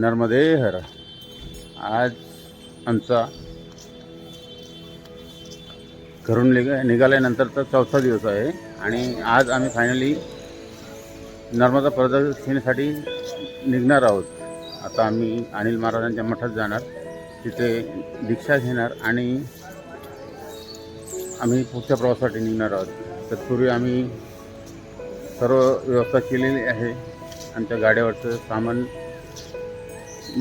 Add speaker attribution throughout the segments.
Speaker 1: नर्मदे हर. आज आमचा घरून निघाल्यानंतरचा चौथा दिवस आहे आणि आज आम्ही फायनली नर्मदा प्रदक्षिणेसाठी निघणार आहोत. आता आम्ही अनिल महाराजांच्या मठात जाणार, तिथे दीक्षा घेणार आणि आम्ही पुढच्या प्रवासासाठी निघणार आहोत. तत्पूर्वी आम्ही सर्व व्यवस्था केलेली आहे. आमच्या गाड्यावरचं सामान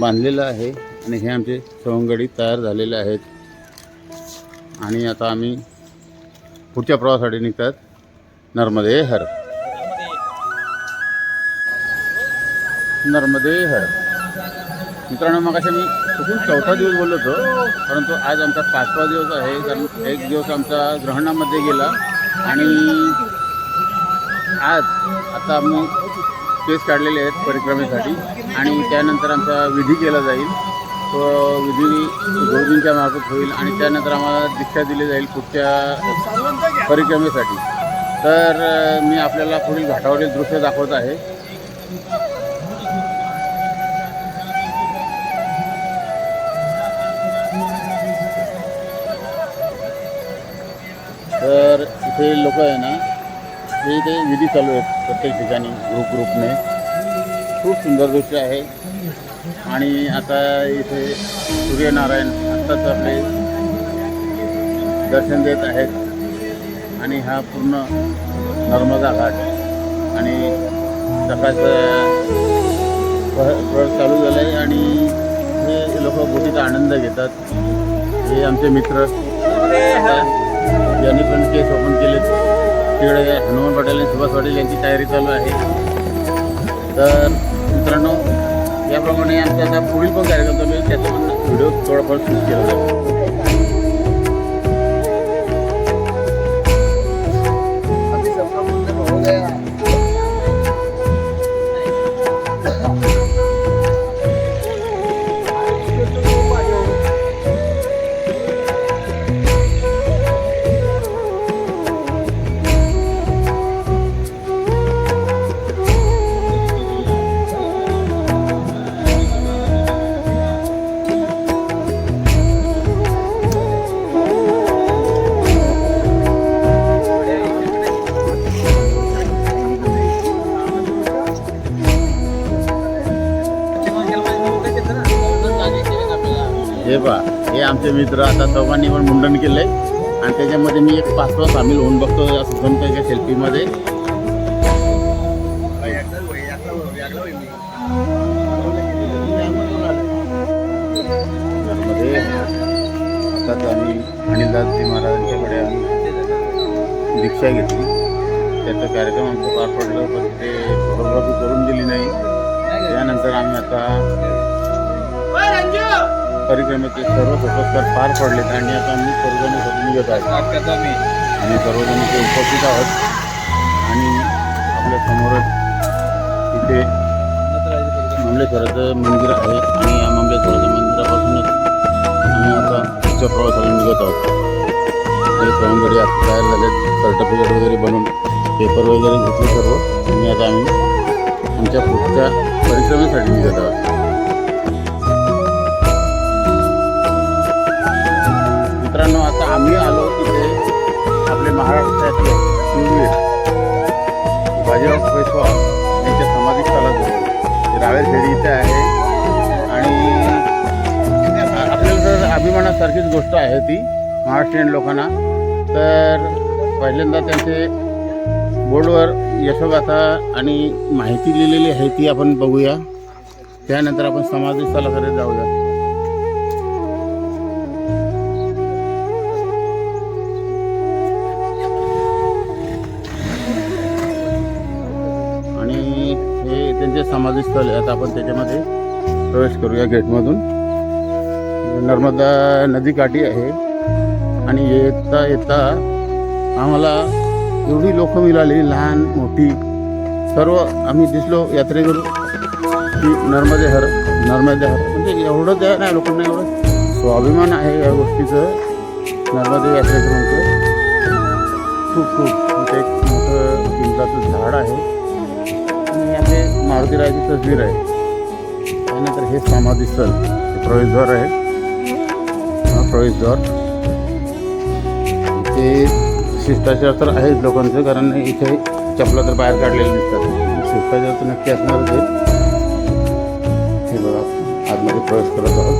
Speaker 1: बांधलेलं आहे आणि हे आमचे सवंगडी तयार झालेले आहेत आणि आता आम्ही पुढच्या प्रवासासाठी निघतात. नर्मदे हर. नर्मदे हर. मित्रांनो, मग अशा मी कुठून चौथा दिवस बोललो होतो, परंतु आज आमचा 5वा दिवस आहे. कारण एक दिवस आमचा ग्रहणामध्ये गेला आणि आज आता आम्ही केस काढलेले आहेत परिक्रमेसाठी आणि त्यानंतर आमचा विधी केला जाईल. तो विधी गुरुजींच्या मार्फत होईल आणि त्यानंतर आम्हाला दीक्षा दिली जाईल पुढच्या परिक्रमेसाठी. तर मी आपल्याला पुढील घाटावरील दृश्य दाखवत आहे. तर इथे लोक आहे ना, हे इथे विधी चालू आहेत प्रत्येक ठिकाणी ग्रुपने. खूप सुंदर दृश्य आहे आणि आता इथे सूर्यनारायण आत्ताच आपले दर्शन देत आहेत आणि हा पूर्ण नर्मदा घाट आणि सकाळचं प्रवास चालू झाला आहे आणि हे लोक बोटीचा आनंद घेतात. हे आमचे मित्र यांनी पण केस ओपन केलेत. तिकडे हनुमान पटेल आणि सुभाष पाटील यांची तयारी चालू आहे. तर मित्रांनो, याप्रमाणे आमचा आता पुढील पण कार्यक्रम चालू आहे, त्याचा पण व्हिडिओ थोडाफार शूट केला जातो. हे पहा, हे आमचे मित्र आता चौघांनी पण मुंडन केलं आहे आणि त्याच्यामध्ये मी एक 5वा सामील होऊन बघतो असं जमतं का सेल्फीमध्ये. त्यामध्ये आताच आम्ही अनिलदासजी महाराजांच्याकडे आम्ही दीक्षा घेतली. त्याचा कार्यक्रम आमचा पार पडला, पण ते फोटोग्राफी करून दिली नाही. त्यानंतर आम्ही आता परिक्रमेचे सर्व सोपस्कार पार पडलेत आणि आता आम्ही सर्वजण निघत आहोत. आम्ही सर्वजण इथे उपस्थित आहोत आणि आपल्या समोरच इथे मामलेश्वराचं मंदिर आहे आणि या मामलेश्वराच्या मंदिरापासूनच आम्ही आता पुढच्या प्रवासाला निघत आहोत. हे सवंगडी आता तयार झालेत, सर्टिफिकेट वगैरे बनवून पेपर वगैरे घेतले सर्व आणि आता आम्ही आमच्या पुढच्या परिक्रमेसाठी निघत आहोत. मित्रांनो, आता आम्ही आलो तिथे आपले महाराष्ट्रातले शूरवीर बाजीराव पेशवा यांच्या समाधीस्थळाजवळ रावेरखेडी इथे आहे आणि आपल्याला जर अभिमानासारखीच गोष्ट आहे ती महाराष्ट्रीयन लोकांना. तर पहिल्यांदा त्यांचे बोर्डवर यशोगाथा आणि माहिती लिहिलेली आहे ती आपण बघूया. त्यानंतर आपण समाधीस्थळाकडे जाऊया. त्यांचे समाधीस्थळ आहे. आता आपण त्याच्यामध्ये प्रवेश करूया गेटमधून. नर्मदा नदीकाठी आहे आणि येता येता आम्हाला एवढी लोक मिळाली, लहान मोठी सर्व आम्ही दिसलो यात्रेकरू की नर्मदे हर नर्मदे हर. म्हणजे एवढं त्या नाही लोकांना एवढं स्वाभिमान आहे या गोष्टीचं. नर्मदे यात्रेकरूंचं खूप खूप एक मोठं चिंचाचं झाड आहे आणि याचे मारुतीरायाची तस्वीर आहे. त्यानंतर हे समाधी स्थळ, हे प्रवेशद्वार आहे, हा प्रवेशद्वार. इथे शिष्टाचार तर आहेच लोकांचं, कारण इथे चपला तर बाहेर काढलेले दिसतात. शिष्टाचार तर नक्की असणारच आहे. हे बघा, आतमध्ये प्रवेश करत आहोत.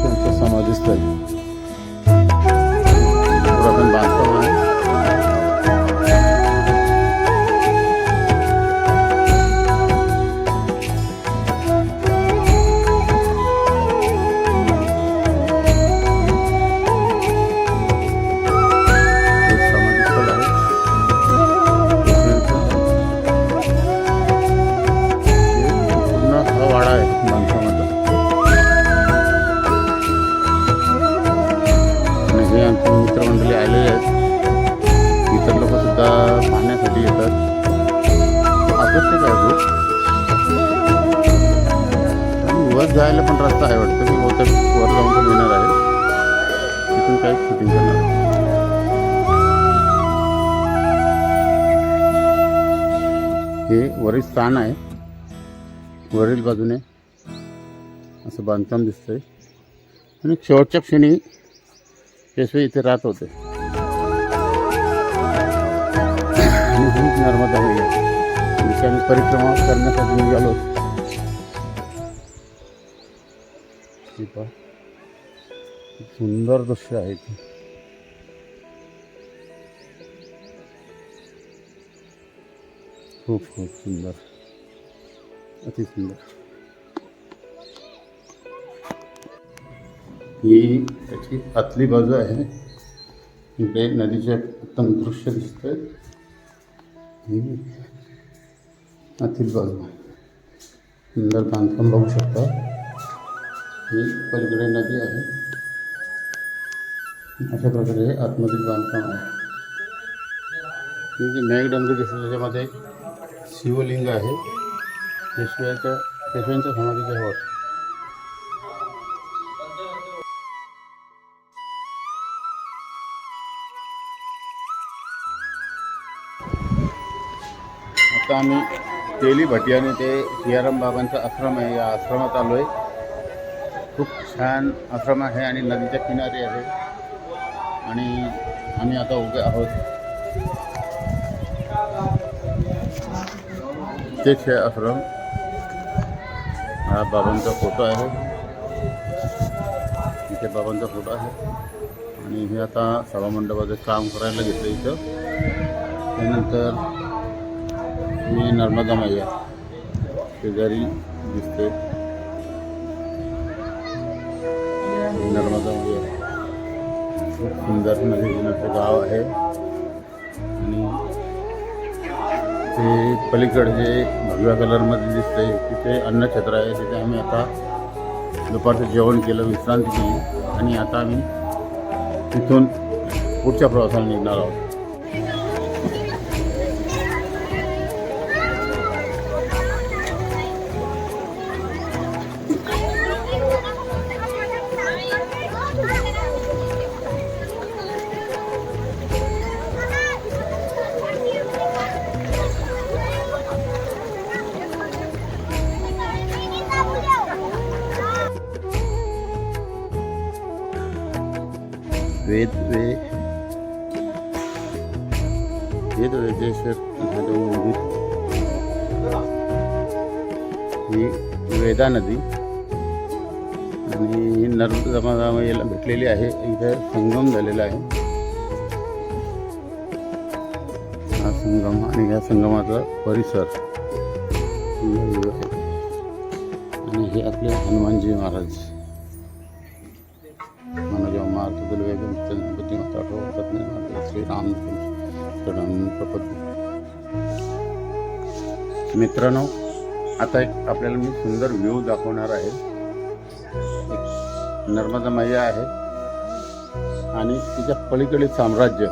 Speaker 1: त्यांचं समाधी स्थळ पुरातन बांधकाम आहे. मित्रमंडळी आलेले आहेत. इतर लोक सुद्धा पाहण्यासाठी येतात. आकर्षक आहे खूप. आणि वर जायला पण रस्ता आहे वाटतं. मी बहुतेक वर जाऊन पण येणार आहे. तिथून काही शूटिंग करणार आहे. हे वरील स्थान आहे. वरील बाजूने असं बांधकाम दिसतंय. आणि शेवटच्या क्षणी पेशवे इथे राहत होते. आणि ही नर्मदा मैया, जिथे आम्ही परिक्रमा करण्यासाठी निघालो. सुंदर दृश्य आहे इथे. खूप खूप सुंदर, अति सुंदर. ही त्याची आतली बाजू आहे. इकडे नदीचे उत्तम दृश्य दिसतंय. ही आतील बाजू, सुंदर बांधकाम बघू शकता. ही पलीकडे नदी आहे. अशा प्रकारे आतमधील बांधकाम आहे. ही जी मेघडंबरी दिसते त्याच्यामध्ये शिवलिंग आहे. पेशव्यांच्या समाधीच्या वर. आता आम्ही तेली भटियाने ते सियाराम बाबांचा आश्रम आहे, या आश्रमात आलो आहे. खूप छान आश्रम आहे आणि नदीच्या किनारी आहे. आणि आम्ही आता उभे आहोत. तेच आहे आश्रम. हा बाबांचा फोटो आहे. इथे बाबांचा फोटो आहे. आणि हे आता सभामंडपाचं काम करायला घेतलं इथं. त्यानंतर मी नर्मदा मैया शेजारी दिसते. नर्मदा मैया खूप सुंदर नदीचं गाव आहे. आणि ते पलीकडे जे भगव्या कलरमध्ये दिसते तिथे अन्नछत्र आहे. तिथे आम्ही आता दुपारचं जेवण केलं, विश्रांती केली. आणि आता आम्ही तिथून पुढच्या प्रवासाला निघणार आहोत. वेदेश्वर महादेव मंदिर. ही वेदा नदी आणि नर्मदा मैयाला भेटलेली आहे. इथं संगम झालेला आहे. हा संगम आणि या संगमाचा परिसर आणि हे आपले हनुमानजी महाराज. जेव्हा मारतो गणपती माता आठवतात नाही. श्रीराम मित्रांनो, आता एक आपल्याला मी सुंदर व्ह्यू दाखवणार आहे. एक नर्मदा मैया आहे आणि तिच्या पलीकडे साम्राज्य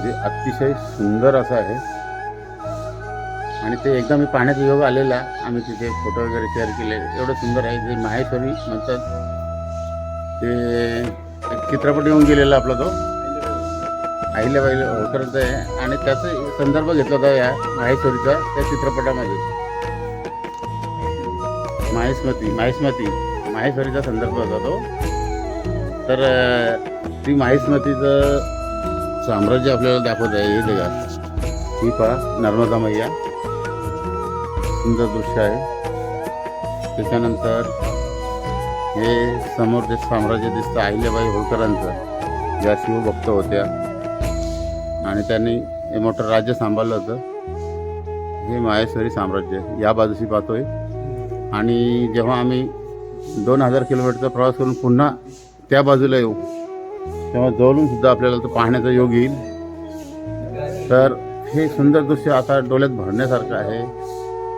Speaker 1: जे अतिशय सुंदर असं आहे. आणि ते एकदा मी पाहण्याचा योग आलेला. आम्ही तिथे फोटो वगैरे शेअर केले. एवढं सुंदर आहे. जे माहेश्वरी म्हणतात ते एक चित्रपट येऊन गेलेला आपला तो अहिल्याबाई होळकरांचं आहे आणि त्याचा संदर्भ घेतला होता या माहेश्वरीचा त्या चित्रपटामध्ये. माहेश्वरीचा संदर्भ होता तो. तर ती माहेश्वरीचं साम्राज्य आपल्याला दाखवत आहे. हे बघा, ही पहा नर्मदा मैया, सुंदर दृश्य आहे. त्याच्यानंतर हे समोर जे साम्राज्य दिसतं अहिल्याबाई होळकरांचं, ज्या शिवभक्त होत्या आणि त्यांनी हे मोठं राज्य सांभाळलं होतं. हे माहेश्वरी साम्राज्य या बाजूशी पाहतोय. आणि जेव्हा आम्ही 2000 किलोमीटरचा प्रवास करून पुन्हा त्या बाजूला येऊ तेव्हा जवळून सुद्धा आपल्याला तो पाहण्याचा योग येईल. तर हे सुंदर दृश्य आता डोळ्यात भरण्यासारखं आहे.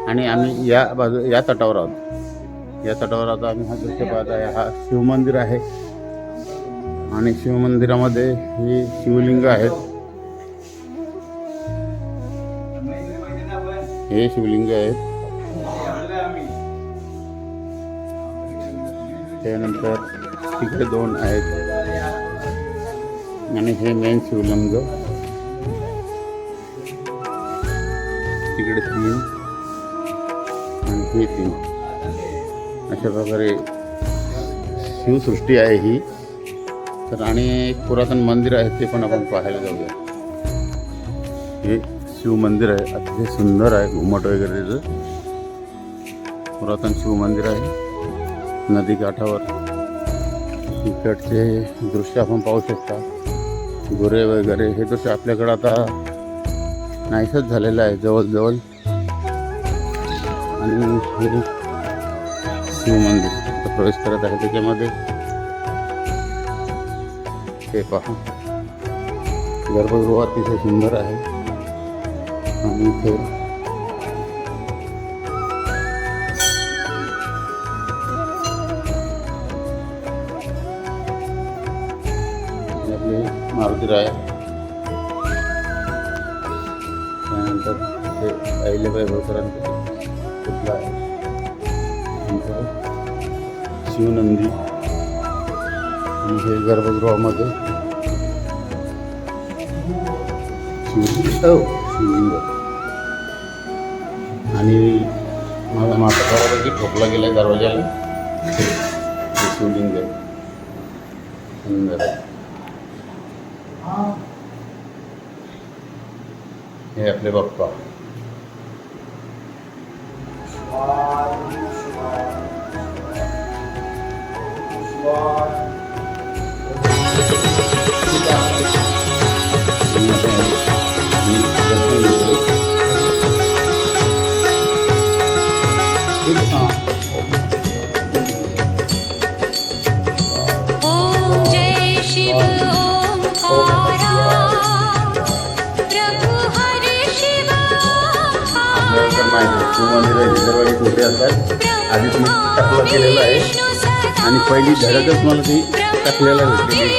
Speaker 1: आणि आम्ही या तटावर आहोत. या तटावर आता आम्ही हा दृश्य पाहत आहे. हा शिवमंदिर आहे आणि शिवमंदिरामध्ये ही शिवलिंग आहेत. हे शिवलिंग आहेत. त्यानंतर तिकडे 2 आहेत आणि हे मेन शिवलिंग. तिकडे 3 आणि हे 3. अशा प्रकारे शिवसृष्टी आहे ही. तर आणि एक पुरातन मंदिर आहे ते पण आपण पाहायला जाऊया. हे शिवमंदिर आहे, अतिशय सुंदर आहे. घुमट वगैरे त्याचं पुरातन शिवमंदिर आहे नदीकाठावर. इकडचे दृश्य आपण पाहू शकता. गुरे वगैरे हे दृश्य आपल्याकडं आता नाहीसंच झालेलं आहे जवळजवळ. आणि हे शिवमंदिर आता प्रवेश करत आहे त्याच्यामध्ये. हे पहा, गर्भगृह अतिशय सुंदर आहे. आणि इथे आपले मारुतीराय, त्यानंतर हे अहिल्याबाई होळकरांचं पुतळा आहे. नंतर शिवनंदी आणि हे गर्भगृहामध्ये शिवलिंग. आणि माझा माता बऱ्यापैकी ठोकला गेला आहे दरवाजाला. हे शिवलिंग आहे, सुंदर आहे. हे आपले बाप्पा. शिवमंदिर हिंदरवाडी कुठे असतात आधी तुम्ही टाकला केलेला आहे आणि पहिली धडकच मला ती टाकलेला भेटलेली.